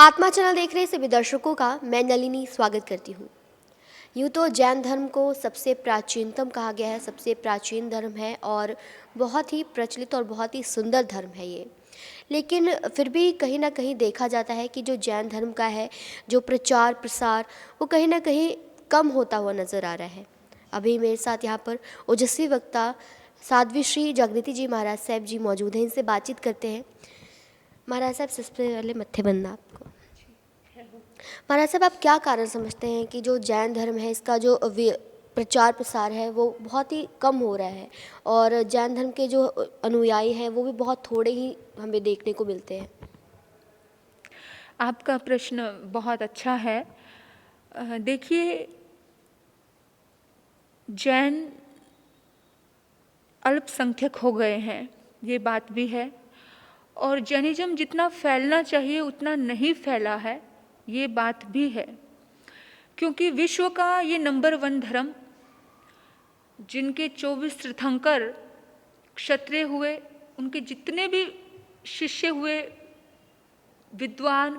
आत्मा चैनल देख रहे सभी दर्शकों का मैं नलिनी स्वागत करती हूँ। यूँ तो जैन धर्म को सबसे प्राचीनतम कहा गया है, सबसे प्राचीन धर्म है और बहुत ही प्रचलित और बहुत ही सुंदर धर्म है ये। लेकिन फिर भी कहीं ना कहीं देखा जाता है कि जो जैन धर्म का है, जो प्रचार प्रसार, वो कहीं ना कहीं कम होता हुआ नज़र आ रहा है। अभी मेरे साथ यहाँ पर ओजस्वी वक्ता साध्वी श्री जागृति जी महाराज साहब जी मौजूद हैं, इनसे बातचीत करते हैं। महाराज साहब, सबसे पहले मत्थे बंदना आपको। महाराज साहब, आप क्या कारण समझते हैं कि जो जैन धर्म है इसका जो प्रचार प्रसार है वो बहुत ही कम हो रहा है और जैन धर्म के जो अनुयायी हैं वो भी बहुत थोड़े ही हमें देखने को मिलते हैं? आपका प्रश्न बहुत अच्छा है। देखिए, जैन अल्पसंख्यक हो गए हैं, ये बात भी है, और जैनिज्म जितना फैलना चाहिए उतना नहीं फैला है, ये बात भी है। क्योंकि विश्व का ये नंबर 1 धर्म, जिनके 24 तीर्थंकर क्षत्रिय हुए, उनके जितने भी शिष्य हुए, विद्वान,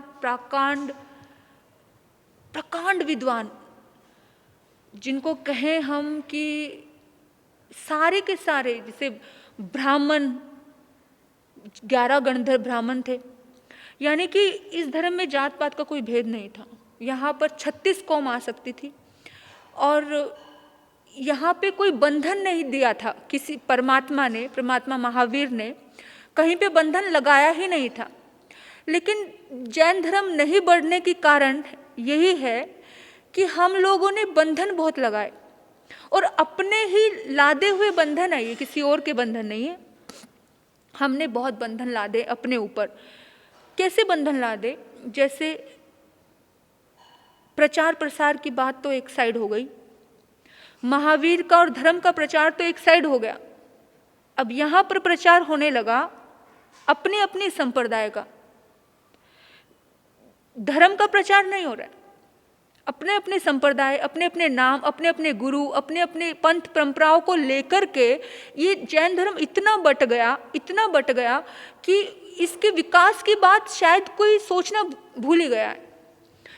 प्रकांड विद्वान, जिनको कहें हम कि सारे के सारे, जैसे ब्राह्मण, 11 गणधर ब्राह्मण थे, यानी कि इस धर्म में जात पात का कोई भेद नहीं था। यहाँ पर 36 कौम आ सकती थी और यहाँ पे कोई बंधन नहीं दिया था किसी परमात्मा महावीर ने कहीं पे बंधन लगाया ही नहीं था। लेकिन जैन धर्म नहीं बढ़ने की कारण यही है कि हम लोगों ने बंधन बहुत लगाए और अपने ही लादे हुए बंधन है, ये किसी और के बंधन नहीं है। हमने बहुत बंधन लादे अपने ऊपर। कैसे बंधन लादे? जैसे प्रचार प्रसार की बात तो एक साइड हो गई, महावीर का और धर्म का प्रचार तो एक साइड हो गया। अब यहाँ पर प्रचार होने लगा अपने अपने संप्रदाय का, धर्म का प्रचार नहीं हो रहा है। अपने अपने संप्रदाय, अपने अपने नाम, अपने अपने गुरु, अपने अपने पंथ परंपराओं को लेकर के ये जैन धर्म इतना बट गया कि इसके विकास की बात शायद कोई सोचना भूल ही गया है।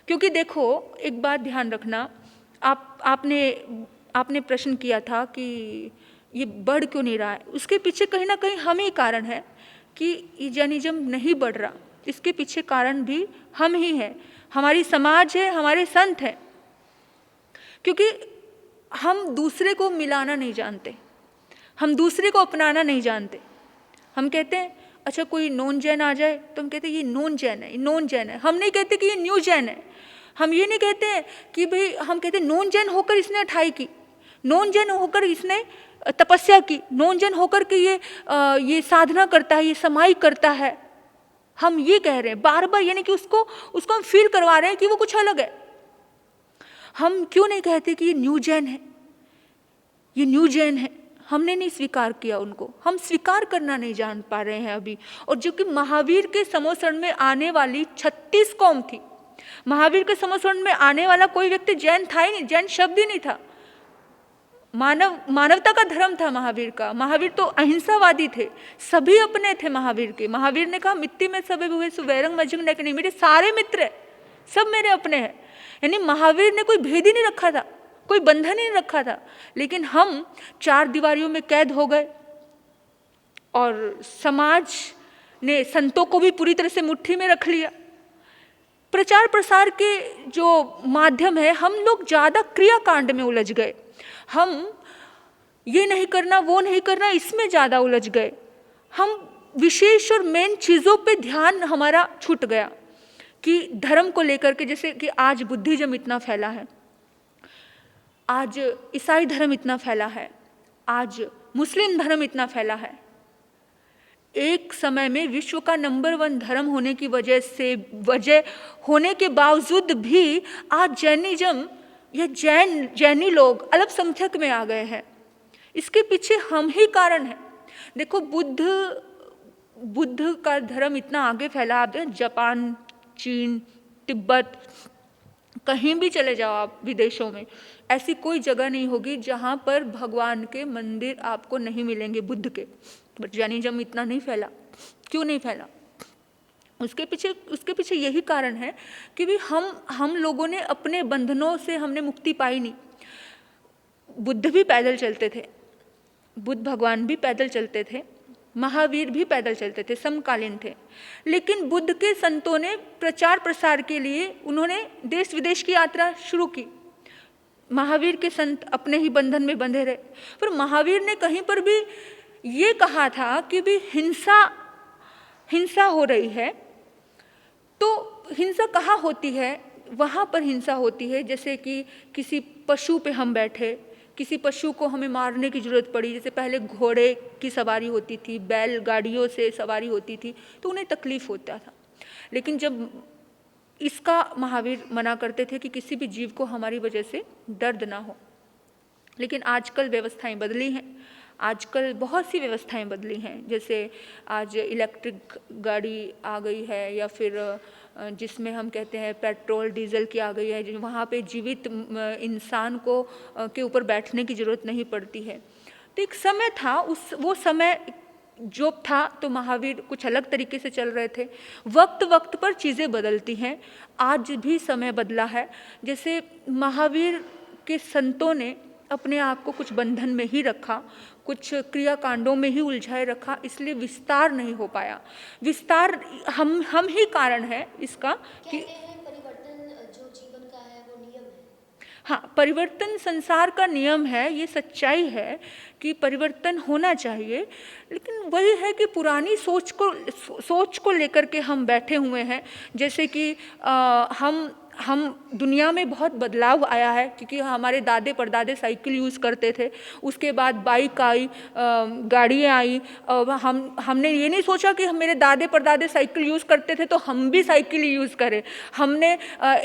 क्योंकि देखो, एक बात ध्यान रखना, आपने प्रश्न किया था कि ये बढ़ क्यों नहीं रहा है। उसके पीछे कहीं ना कहीं हम ही कारण है कि ये जैनिज्म नहीं बढ़ रहा। इसके पीछे कारण भी हम ही हैं, हमारी समाज है, हमारे संत हैं। क्योंकि हम दूसरे को मिलाना नहीं जानते, हम दूसरे को अपनाना नहीं जानते। हम कहते हैं अच्छा कोई नॉन जैन आ जाए तो हम कहते हैं ये नॉन जैन है, ये नॉन जैन है। हम नहीं कहते कि ये न्यू जैन है। हम ये नहीं कहते हैं कि भाई, हम कहते हैं नॉन जैन होकर इसने अठाई की, नॉन जैन होकर इसने तपस्या की, नॉन जैन होकर के ये साधना करता है, ये समाई करता है। हम ये कह रहे हैं बार बार, यानी कि उसको हम फील करवा रहे हैं कि वो कुछ अलग है। हम क्यों नहीं कहते कि ये न्यू जैन है, ये न्यू जैन है? हमने नहीं स्वीकार किया उनको, हम स्वीकार करना नहीं जान पा रहे हैं अभी। और जो कि महावीर के समोसरण में आने वाली 36 कौम थी, महावीर के समोसरण में आने वाला कोई व्यक्ति जैन था ही नहीं, जैन शब्द ही नहीं था। मानवता का धर्म था महावीर का। महावीर तो अहिंसावादी थे, सभी अपने थे महावीर के। महावीर ने कहा मिट्टी में सबे हुए सुवैरंग मजंग नहीं, मेरे सारे मित्र है, सब मेरे अपने हैं। यानी महावीर ने कोई भेद ही नहीं रखा था, कोई बंधन ही नहीं रखा था। लेकिन हम 4 दीवारियों में कैद हो गए और समाज ने संतों को भी पूरी तरह से मुट्ठी में रख लिया। प्रचार प्रसार के जो माध्यम है, हम लोग ज़्यादा क्रियाकांड में उलझ गए। हम ये नहीं करना, वो नहीं करना, इसमें ज़्यादा उलझ गए। हम विशेष और मेन चीज़ों पे ध्यान हमारा छूट गया कि धर्म को लेकर के, जैसे कि आज बुद्धिज्म इतना फैला है, आज ईसाई धर्म इतना फैला है, आज मुस्लिम धर्म इतना फैला है। एक समय में विश्व का नंबर 1 धर्म होने की वजह होने के बावजूद भी आज जैनिज्म या जैनी लोग अल्पसंख्यक में आ गए हैं। इसके पीछे हम ही कारण हैं। देखो, बुद्ध का धर्म इतना आगे फैला, आप जापान, चीन, तिब्बत, कहीं भी चले जाओ आप विदेशों में, ऐसी कोई जगह नहीं होगी जहाँ पर भगवान के मंदिर आपको नहीं मिलेंगे बुद्ध के। बट जैनिज्म इतना नहीं फैला। क्यों नहीं फैला? उसके पीछे यही कारण है कि भी हम लोगों ने अपने बंधनों से हमने मुक्ति पाई नहीं। बुद्ध भी पैदल चलते थे, बुद्ध भगवान भी पैदल चलते थे, महावीर भी पैदल चलते थे, समकालीन थे। लेकिन बुद्ध के संतों ने प्रचार प्रसार के लिए उन्होंने देश विदेश की यात्रा शुरू की। महावीर के संत अपने ही बंधन में बंधे रहे। पर महावीर ने कहीं पर भी ये कहा था कि भी हिंसा हो रही है, तो हिंसा कहाँ होती है? वहाँ पर हिंसा होती है जैसे कि किसी पशु पे हम बैठे, किसी पशु को हमें मारने की ज़रूरत पड़ी। जैसे पहले घोड़े की सवारी होती थी, बैल गाड़ियों से सवारी होती थी, तो उन्हें तकलीफ़ होता था। लेकिन जब इसका महावीर मना करते थे कि किसी भी जीव को हमारी वजह से दर्द ना हो। लेकिन आजकल व्यवस्थाएं बदली हैं, आजकल बहुत सी व्यवस्थाएं बदली हैं। जैसे आज इलेक्ट्रिक गाड़ी आ गई है, या फिर जिसमें हम कहते हैं पेट्रोल डीजल की आ गई है, वहाँ पे जीवित इंसान को के ऊपर बैठने की ज़रूरत नहीं पड़ती है। तो एक समय था, वो समय जो था तो महावीर कुछ अलग तरीके से चल रहे थे। वक्त वक्त पर चीज़ें बदलती हैं, आज भी समय बदला है। जैसे महावीर के संतों ने अपने आप को कुछ बंधन में ही रखा, कुछ क्रियाकांडों में ही उलझाए रखा, इसलिए विस्तार नहीं हो पाया। विस्तार हम ही कारण है इसका कि परिवर्तन जो जीवन का है वो नियम है। हाँ, परिवर्तन संसार का नियम है, ये सच्चाई है कि परिवर्तन होना चाहिए। लेकिन वही है कि पुरानी सोच को लेकर के हम बैठे हुए हैं। जैसे कि हम दुनिया में बहुत बदलाव आया है, क्योंकि हमारे दादे परदादे साइकिल यूज़ करते थे, उसके बाद बाइक आई, गाड़ियाँ आई। हमने ये नहीं सोचा कि मेरे दादे परदादे साइकिल यूज़ करते थे तो हम भी साइकिल यूज़ करें। हमने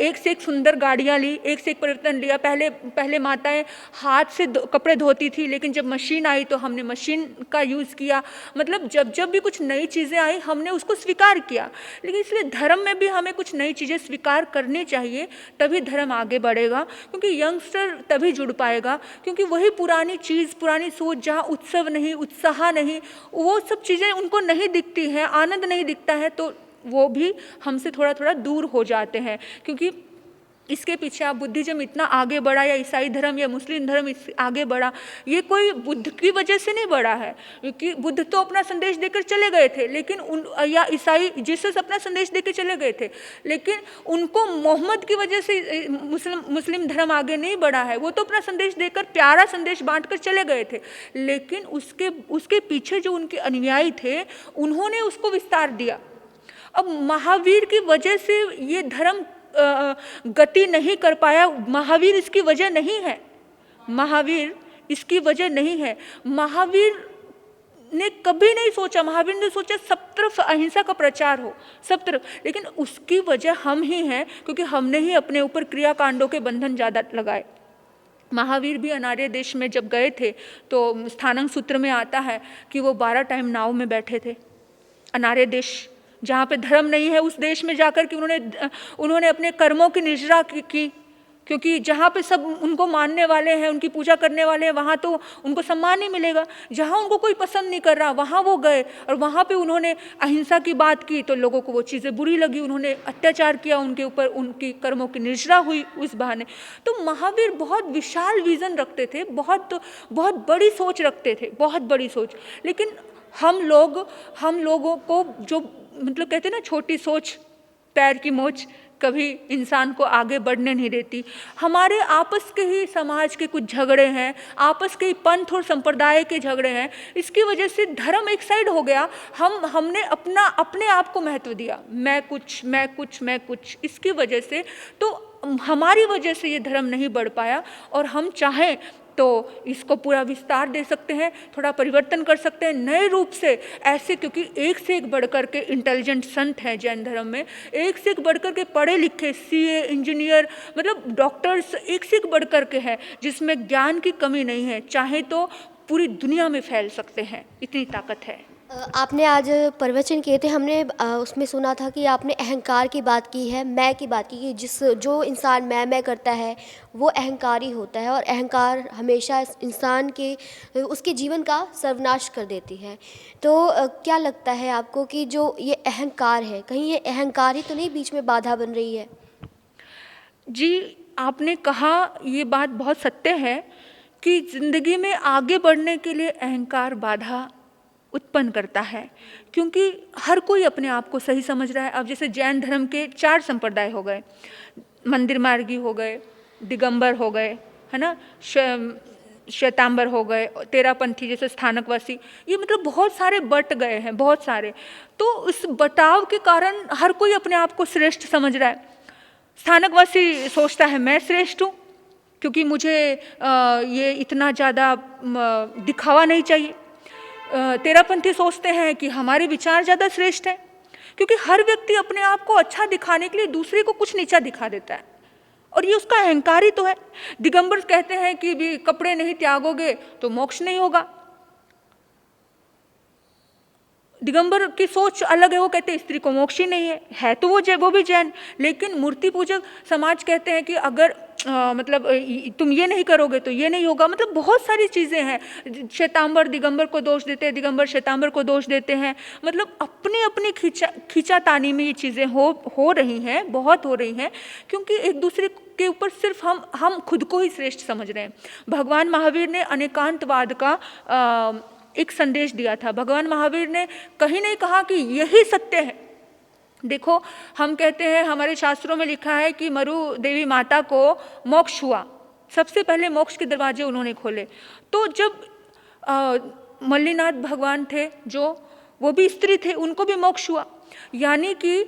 एक से एक सुंदर गाड़ियाँ ली, एक से एक परिवर्तन लिया। पहले माताएं हाथ से कपड़े धोती थी, लेकिन जब मशीन आई तो हमने मशीन का यूज़ किया। मतलब जब भी कुछ नई चीज़ें आई हमने उसको स्वीकार किया। लेकिन इसलिए धर्म में भी हमें कुछ नई चीज़ें स्वीकार करनी चाहिए, तभी धर्म आगे बढ़ेगा। क्योंकि यंगस्टर तभी जुड़ पाएगा, क्योंकि वही पुरानी चीज़, पुरानी सोच, जहाँ उत्सव नहीं, उत्साह नहीं, वो सब चीज़ें उनको नहीं दिखती हैं, आनंद नहीं दिखता है, तो वो भी हमसे थोड़ा थोड़ा दूर हो जाते हैं। क्योंकि इसके पीछे आप बुद्धिज्म इतना आगे बढ़ा, या ईसाई धर्म या मुस्लिम धर्म आगे बढ़ा, ये कोई बुद्ध की वजह से नहीं बढ़ा है। क्योंकि बुद्ध तो अपना संदेश देकर चले गए थे, लेकिन या ईसाई जीसस अपना संदेश देकर चले गए थे, लेकिन उनको मोहम्मद की वजह से मुस्लिम धर्म आगे नहीं बढ़ा है। वो तो अपना संदेश देकर, प्यारा संदेश बांट कर चले गए थे, लेकिन उसके पीछे जो उनके अनुयायी थे उन्होंने उसको विस्तार दिया। अब महावीर की वजह से ये धर्म गति नहीं कर पाया। महावीर इसकी वजह नहीं है, महावीर इसकी वजह नहीं है। महावीर ने कभी नहीं सोचा, महावीर ने सोचा सब तरफ अहिंसा का प्रचार हो, सब तरफ, लेकिन उसकी वजह हम ही हैं, क्योंकि हमने ही अपने ऊपर क्रियाकांडों के बंधन ज़्यादा लगाए। महावीर भी अनार्य देश में जब गए थे तो स्थानंग सूत्र में आता है कि वो 12 टाइम नाव में बैठे थे। अनार्य देश जहाँ पे धर्म नहीं है, उस देश में जाकर के उन्होंने अपने कर्मों की निजरा की, क्योंकि जहाँ पे सब उनको मानने वाले हैं, उनकी पूजा करने वाले हैं, वहाँ तो उनको सम्मान नहीं मिलेगा। जहाँ उनको कोई पसंद नहीं कर रहा, वहाँ वो गए और वहाँ पे उन्होंने अहिंसा की बात की, तो लोगों को वो चीज़ें बुरी लगी, उन्होंने अत्याचार किया उनके ऊपर, उनकी कर्मों की निजरा हुई उस बहाने। तो महावीर बहुत विशाल विज़न रखते थे, बहुत बड़ी सोच रखते थे, बहुत बड़ी सोच। लेकिन हम लोगों को जो मतलब कहते हैं ना, छोटी सोच पैर की मोच कभी इंसान को आगे बढ़ने नहीं देती। हमारे आपस के ही समाज के कुछ झगड़े हैं, आपस के ही पंथ और संप्रदाय के झगड़े हैं, इसकी वजह से धर्म एक साइड हो गया। हमने अपने आप को महत्व दिया, मैं कुछ, इसकी वजह से तो हमारी वजह से ये धर्म नहीं बढ़ पाया। और हम चाहें तो इसको पूरा विस्तार दे सकते हैं, थोड़ा परिवर्तन कर सकते हैं नए रूप से ऐसे, क्योंकि एक से एक बढ़कर के इंटेलिजेंट संत हैं जैन धर्म में, एक से एक बढ़कर के पढ़े लिखे सीए, इंजीनियर, मतलब डॉक्टर्स एक से एक बढ़कर के हैं, जिसमें ज्ञान की कमी नहीं है। चाहे तो पूरी दुनिया में फैल सकते हैं, इतनी ताकत है। आपने आज प्रवचन किए थे, हमने उसमें सुना था कि आपने अहंकार की बात की है, मैं की बात की कि जो इंसान मैं करता है वो अहंकारी होता है, और अहंकार हमेशा इस इंसान के उसके जीवन का सर्वनाश कर देती है। तो क्या लगता है आपको कि जो ये अहंकार है, कहीं ये अहंकार ही तो नहीं बीच में बाधा बन रही है? जी, आपने कहा ये बात बहुत सत्य है कि ज़िंदगी में आगे बढ़ने के लिए अहंकार बाधा उत्पन्न करता है, क्योंकि हर कोई अपने आप को सही समझ रहा है। अब जैसे जैन धर्म के 4 संप्रदाय हो गए, मंदिर मार्गी हो गए, दिगंबर हो गए, है ना, श्वेतांबर हो गए, तेरापंथी जैसे स्थानकवासी, ये मतलब बहुत सारे बट गए हैं, बहुत सारे। तो इस बटाव के कारण हर कोई अपने आप को श्रेष्ठ समझ रहा है। स्थानकवासी सोचता है मैं श्रेष्ठ हूँ, क्योंकि मुझे ये इतना ज़्यादा दिखावा नहीं चाहिए। तेरापंथी सोचते हैं कि हमारे विचार ज़्यादा श्रेष्ठ हैं, क्योंकि हर व्यक्ति अपने आप को अच्छा दिखाने के लिए दूसरे को कुछ नीचा दिखा देता है, और ये उसका अहंकार ही तो है। दिगंबर कहते हैं कि भी कपड़े नहीं त्यागोगे तो मोक्ष नहीं होगा। दिगंबर की सोच अलग है, वो कहते हैं स्त्री को मोक्ष ही नहीं है तो वो भी जैन। लेकिन मूर्ति पूजक समाज कहते हैं कि अगर मतलब तुम ये नहीं करोगे तो ये नहीं होगा। मतलब बहुत सारी चीज़ें हैं। श्वेतांबर दिगंबर को दोष देते हैं, दिगंबर श्वेतांबर को दोष देते हैं। मतलब अपनी अपनी खींचातानी में ये चीज़ें हो रही हैं, बहुत हो रही हैं, क्योंकि एक दूसरे के ऊपर सिर्फ हम खुद को ही श्रेष्ठ समझ रहे हैं। भगवान महावीर ने अनेकांतवाद का एक संदेश दिया था। भगवान महावीर ने कहीं नहीं कहा कि यही सत्य है। देखो, हम कहते हैं, हमारे शास्त्रों में लिखा है कि मरु देवी माता को मोक्ष हुआ, सबसे पहले मोक्ष के दरवाजे उन्होंने खोले। तो जब मल्लीनाथ भगवान थे, जो वो भी स्त्री थे, उनको भी मोक्ष हुआ। यानी कि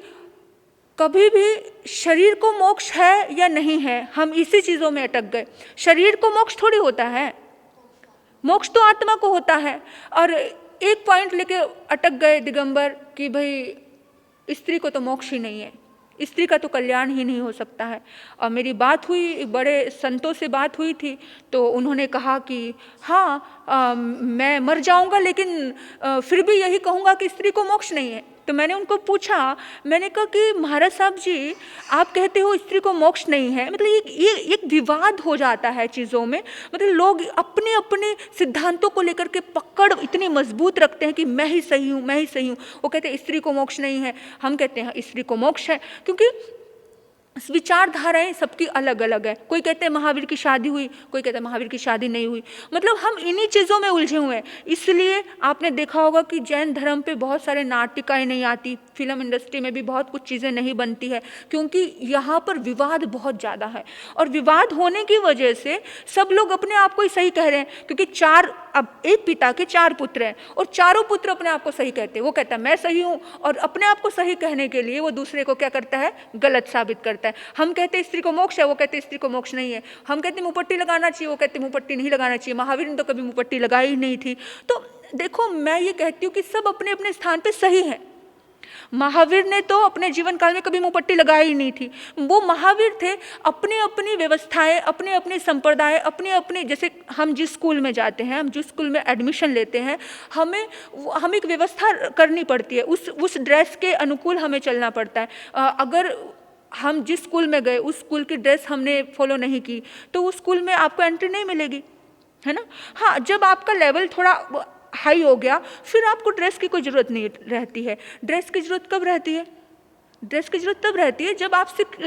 कभी भी शरीर को मोक्ष है या नहीं है, हम इसी चीज़ों में अटक गए। शरीर को मोक्ष थोड़ी होता है, मोक्ष तो आत्मा को होता है। और एक पॉइंट लेके अटक गए दिगंबर कि भाई स्त्री को तो मोक्ष ही नहीं है, स्त्री का तो कल्याण ही नहीं हो सकता है। और मेरी बात हुई, बड़े संतों से बात हुई थी, तो उन्होंने कहा कि हाँ मैं मर जाऊंगा, लेकिन फिर भी यही कहूँगा कि स्त्री को मोक्ष नहीं है। तो मैंने उनको पूछा, मैंने कहा कि महाराज साहब जी, आप कहते हो स्त्री को मोक्ष नहीं है, मतलब ये एक विवाद हो जाता है चीज़ों में। मतलब लोग अपने अपने सिद्धांतों को लेकर के पकड़ इतनी मजबूत रखते हैं कि मैं ही सही हूँ, मैं ही सही हूँ। वो कहते हैं स्त्री को मोक्ष नहीं है, हम कहते हैं स्त्री को मोक्ष है, क्योंकि विचारधाराएं सबकी अलग अलग है। कोई कहते हैं महावीर की शादी हुई, कोई कहता है महावीर की शादी नहीं हुई। मतलब हम इन्हीं चीज़ों में उलझे हुए हैं। इसलिए आपने देखा होगा कि जैन धर्म पे बहुत सारे नाटिकाएं नहीं आती, फिल्म इंडस्ट्री में भी बहुत कुछ चीज़ें नहीं बनती है, क्योंकि यहाँ पर विवाद बहुत ज़्यादा है। और विवाद होने की वजह से सब लोग अपने आप को ही सही कह रहे हैं, क्योंकि अब एक पिता के 4 पुत्र हैं, और चारों पुत्र अपने आप को सही कहते हैं। वो कहता है मैं सही हूँ, और अपने आप को सही कहने के लिए वो दूसरे को क्या करता है, गलत साबित करता है। हम कहते हैं स्त्री को मोक्ष है, वो कहते हैं स्त्री को मोक्ष नहीं है। हम कहते हैं मुपट्टी लगाना चाहिए, वो कहते हैं मुपट्टी नहीं लगाना चाहिए। महावीर ने तो कभी मुपट्टी लगाई ही नहीं थी। तो देखो, मैं ये कहती हूँ कि सब अपने अपने स्थान पे सही हैं। महावीर ने तो अपने जीवन काल में कभी मुपट्टी लगाई ही नहीं थी। वो महावीर थे, अपनी अपनी व्यवस्थाएं, अपने अपने संप्रदाय, अपने अपने, जैसे हम जिस स्कूल में जाते हैं, हम जिस स्कूल में एडमिशन लेते हैं, हमें एक व्यवस्था करनी पड़ती है, उस ड्रेस के अनुकूल हमें चलना पड़ता है। अगर हम जिस स्कूल में गए उस स्कूल की ड्रेस हमने फॉलो नहीं की तो उस स्कूल में आपको एंट्री नहीं मिलेगी, है ना। हाँ, जब आपका लेवल थोड़ा हाई हो गया, फिर आपको ड्रेस की कोई ज़रूरत नहीं रहती है। ड्रेस की ज़रूरत कब रहती है? ड्रेस की जरूरत तब रहती है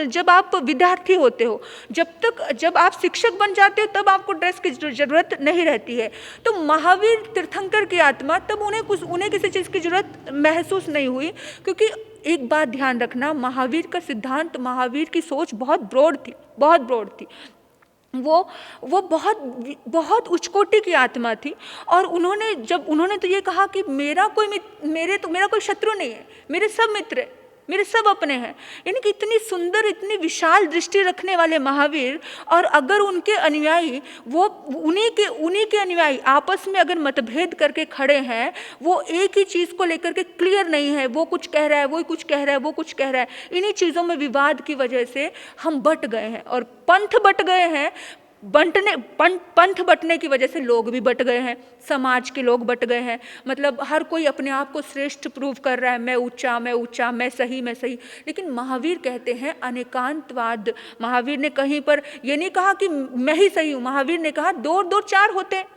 जब आप विद्यार्थी होते हो। जब आप शिक्षक बन जाते हो तब आपको ड्रेस की जरूरत नहीं रहती है। तो महावीर तीर्थंकर की आत्मा, तब उन्हें किसी चीज़ की जरूरत महसूस नहीं हुई, क्योंकि एक बात ध्यान रखना, महावीर का सिद्धांत, महावीर की सोच बहुत ब्रॉड थी, बहुत ब्रॉड थी। वो बहुत उच्च कोटि की आत्मा थी। और उन्होंने तो ये कहा कि मेरा कोई शत्रु नहीं है, मेरे सब मित्र हैं, मेरे सब अपने हैं। यानी कि इतनी सुंदर, इतनी विशाल दृष्टि रखने वाले महावीर, और अगर उनके अनुयायी, वो उन्हीं के अनुयायी आपस में अगर मतभेद करके खड़े हैं, वो एक ही चीज़ को लेकर के क्लियर नहीं है, वो कुछ कह रहा है, वो कुछ कह रहा है, वो कुछ कह रहा है, इन्हीं चीज़ों में विवाद की वजह से हम बट गए हैं और पंथ बट गए हैं। पंथ बंटने की वजह से लोग भी बट गए हैं, समाज के लोग बट गए हैं। मतलब हर कोई अपने आप को श्रेष्ठ प्रूव कर रहा है, मैं ऊंचा, मैं सही। लेकिन महावीर कहते हैं अनेकांतवाद। महावीर ने कहीं पर ये नहीं कहा कि मैं ही सही हूँ, महावीर ने कहा 2 और 2 4 होते हैं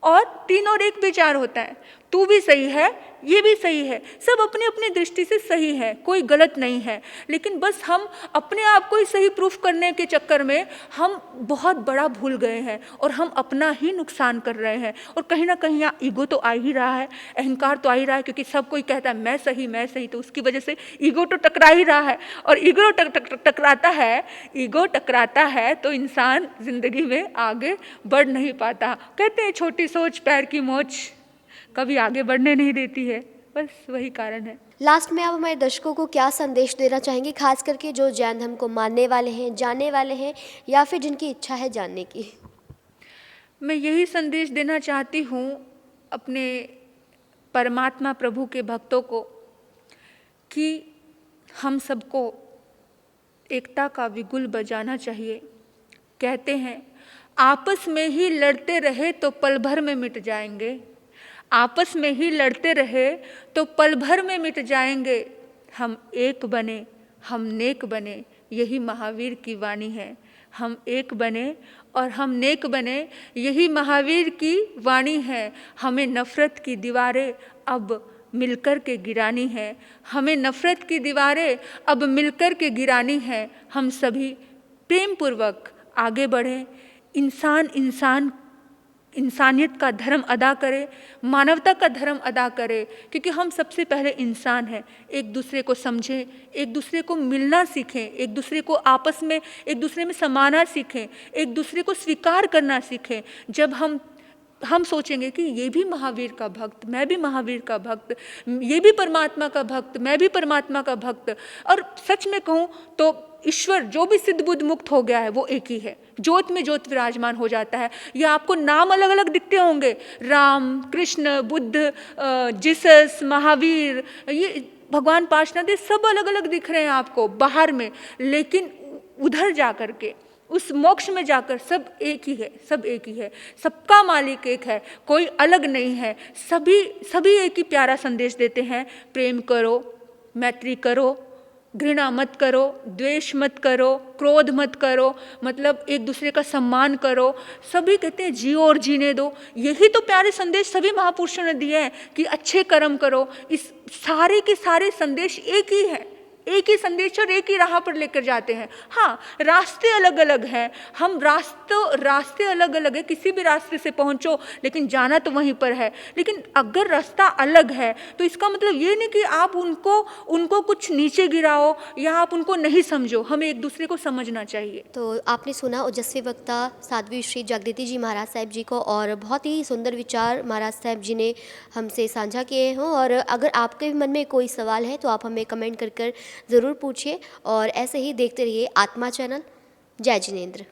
और 3 और 1 भी 4 होता है। तू भी सही है, ये भी सही है, सब अपनी अपनी दृष्टि से सही है, कोई गलत नहीं है। लेकिन बस हम अपने आप को ही सही प्रूफ करने के चक्कर में हम बहुत बड़ा भूल गए हैं और हम अपना ही नुकसान कर रहे हैं। और कहीं ना कहीं यहाँ ईगो तो आ ही रहा है, अहंकार तो आ ही रहा है, क्योंकि सब कोई कहता है मैं सही, तो उसकी वजह से ईगो तो टकरा ही रहा है। और ईगो टकराता है तो इंसान जिंदगी में आगे बढ़ नहीं पाता। कहते हैं छोटी सोच पैर की मोच कभी आगे बढ़ने नहीं देती है, बस वही कारण है। लास्ट में आप हमारे दर्शकों को क्या संदेश देना चाहेंगे, खास करके जो जैन धर्म को मानने वाले हैं, जानने वाले हैं, या फिर जिनकी इच्छा है जानने की? मैं यही संदेश देना चाहती हूँ अपने परमात्मा प्रभु के भक्तों को कि हम सबको एकता का बिगुल बजाना चाहिए। कहते हैं आपस में ही लड़ते रहे तो पल भर में मिट जाएंगे, आपस में ही लड़ते रहे तो पल भर में मिट जाएंगे। हम एक बने, हम नेक बने, यही महावीर की वाणी है। हम एक बने और हम नेक बने, यही महावीर की वाणी है। हमें नफ़रत की दीवारें अब मिलकर के गिरानी है, हमें नफ़रत की दीवारें अब मिलकर के गिरानी है। हम सभी प्रेम पूर्वक आगे बढ़ें, इंसानियत का धर्म अदा करे, मानवता का धर्म अदा करे, क्योंकि हम सबसे पहले इंसान हैं। एक दूसरे को समझें, एक दूसरे को मिलना सीखें, एक दूसरे को आपस में एक दूसरे में समाना सीखें, एक दूसरे को स्वीकार करना सीखें। जब हम सोचेंगे कि ये भी महावीर का भक्त, मैं भी महावीर का भक्त, ये भी परमात्मा का भक्त, मैं भी परमात्मा का भक्त, और सच में कहूँ तो ईश्वर जो भी सिद्ध बुद्ध मुक्त हो गया है वो एक ही है, ज्योत में ज्योत विराजमान हो जाता है। ये आपको नाम अलग अलग दिखते होंगे, राम, कृष्ण, बुद्ध, जीसस, महावीर, ये भगवान पार्शनाथ, ये सब अलग अलग दिख रहे हैं आपको बाहर में, लेकिन उधर जा कर के उस मोक्ष में जाकर सब एक ही है, सब एक ही है, सबका मालिक एक है, कोई अलग नहीं है। सभी एक ही प्यारा संदेश देते हैं, प्रेम करो, मैत्री करो, घृणा मत करो, द्वेष मत करो, क्रोध मत करो, मतलब एक दूसरे का सम्मान करो। सभी कहते हैं जियो और जीने दो। यही तो प्यारे संदेश सभी महापुरुषों ने दिए हैं कि अच्छे कर्म करो। इस सारे के सारे संदेश एक ही है, एक ही संदेश और एक ही राह पर लेकर जाते हैं। हाँ, रास्ते अलग अलग हैं, हम रास्ते अलग अलग है, किसी भी रास्ते से पहुंचो लेकिन जाना तो वहीं पर है। लेकिन अगर रास्ता अलग है तो इसका मतलब ये नहीं कि आप उनको कुछ नीचे गिराओ या आप उनको नहीं समझो, हमें एक दूसरे को समझना चाहिए। तो आपने सुना ओजस्वी वक्ता साध्वी श्री जागृति जी महाराज साहब जी को, और बहुत ही सुंदर विचार महाराज साहब जी ने हमसे साझा किए हों। और अगर आपके मन में कोई सवाल है तो आप हमें कमेंट कर ज़रूर पूछिए, और ऐसे ही देखते रहिए आत्मा चैनल। जय जिनेंद्र।